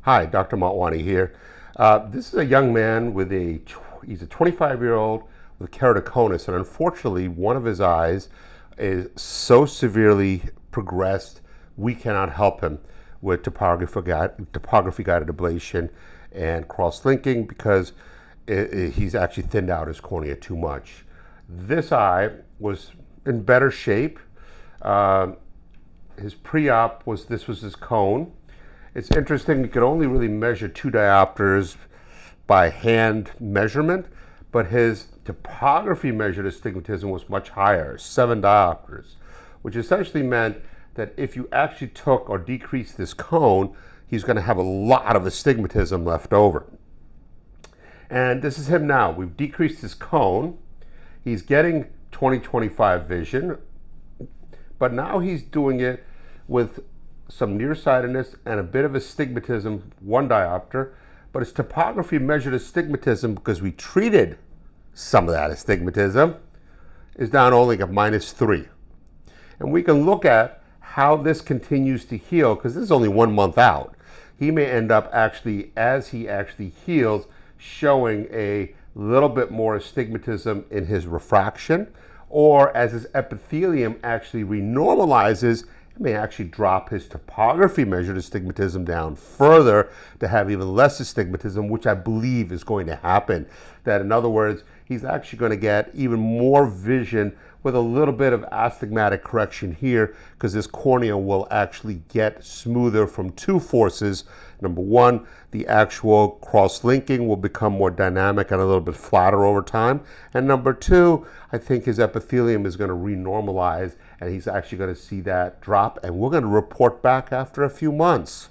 Hi, Dr. Motwani here. This is a young man with he's a 25-year-old with keratoconus, and unfortunately one of his eyes is so severely progressed we cannot help him with topography guided ablation and cross-linking because he's actually thinned out his cornea too much. This eye was in better shape. His pre-op was, this was his cone. It's interesting, you could only really measure 2 diopters by hand measurement, but his topography measured astigmatism was much higher, 7 diopters, which essentially meant that if you actually took or decreased this cone, he's going to have a lot of astigmatism left over. And this is him now. We've decreased his cone. He's getting 20/25 vision, but now he's doing it with some nearsightedness and a bit of astigmatism, 1 diopter, but his topography measured astigmatism, because we treated some of that astigmatism, is down only at -3. And we can look at how this continues to heal, because this is only 1 month out. He may end up actually, as he actually heals, showing a little bit more astigmatism in his refraction, or as his epithelium actually renormalizes, may actually drop his topography measured astigmatism down further to have even less astigmatism, which I believe is going to happen. That, in other words, he's actually going to get even more vision with a little bit of astigmatic correction here, because this cornea will actually get smoother from 2 forces. Number 1, the actual cross-linking will become more dynamic and a little bit flatter over time. And number 2, I think his epithelium is going to renormalize, and he's actually going to see that drop, and we're going to report back after a few months.